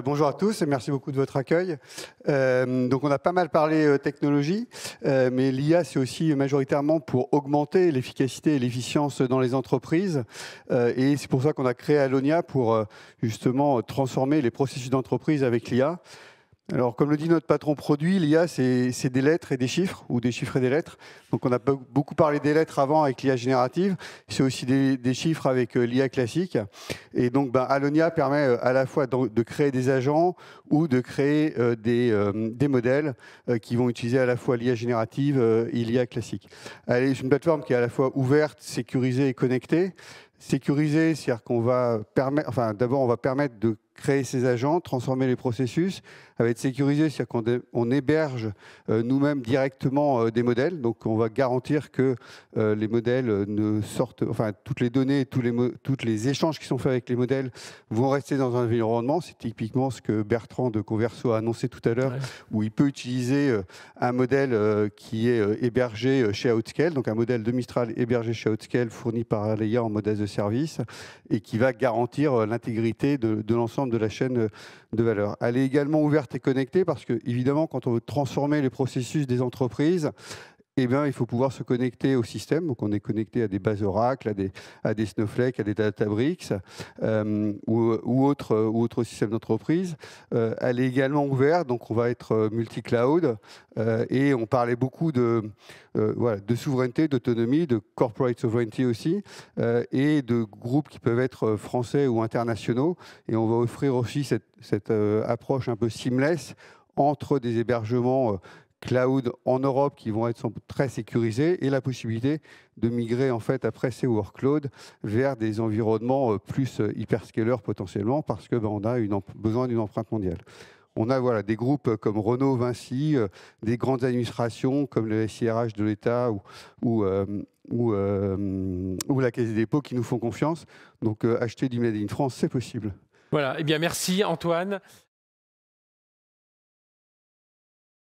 Bonjour à tous et merci beaucoup de votre accueil. Donc on a pas mal parlé technologie, mais l'IA c'est aussi majoritairement pour augmenter l'efficacité et l'efficience dans les entreprises. Et c'est pour ça qu'on a créé Allonia pour justement transformer les processus d'entreprise avec l'IA. Alors, comme le dit notre patron produit, l'IA, c'est des lettres et des chiffres, ou des chiffres et des lettres. Donc, on a beaucoup parlé des lettres avant avec l'IA générative. C'est aussi des chiffres avec l'IA classique. Et donc, Allonia permet à la fois de créer des agents ou de créer des modèles qui vont utiliser à la fois l'IA générative et l'IA classique. C'est une plateforme qui est à la fois ouverte, sécurisée et connectée. Sécurisée, c'est-à-dire qu'on va permettre, enfin, d'abord, on va permettre de créer ces agents, transformer les processus. Ça va être sécurisé, c'est-à-dire qu'on héberge nous-mêmes directement des modèles. Donc, on va garantir que les modèles ne sortent, enfin, toutes les données, tous les échanges qui sont faits avec les modèles vont rester dans un environnement. C'est typiquement ce que Bertrand de Converso a annoncé tout à l'heure, où il peut utiliser un modèle qui est hébergé chez Outscale, donc un modèle de Mistral hébergé chez Outscale, fourni par Allonia en mode as a service, et qui va garantir l'intégrité de l'ensemble de la chaîne de valeur. Elle est également ouverte et connectée parce que, évidemment, quand on veut transformer les processus des entreprises, eh bien, il faut pouvoir se connecter au système. Donc, on est connecté à des bases Oracle, à des Snowflake, à des Databricks ou autres systèmes d'entreprise. Elle est également ouverte, donc on va être multi-cloud. Et on parlait beaucoup de souveraineté, d'autonomie, de corporate sovereignty aussi, et de groupes qui peuvent être français ou internationaux. Et on va offrir aussi cette approche un peu seamless entre des hébergements cloud en Europe qui vont être très sécurisés et la possibilité de migrer en fait après ces workloads vers des environnements plus hyperscalers potentiellement parce que on a besoin d'une empreinte mondiale. On a des groupes comme Renault, Vinci, des grandes administrations comme le SIRH de l'État ou la Caisse des dépôts qui nous font confiance. Donc acheter du Made in France, c'est possible. Voilà, eh bien merci Antoine.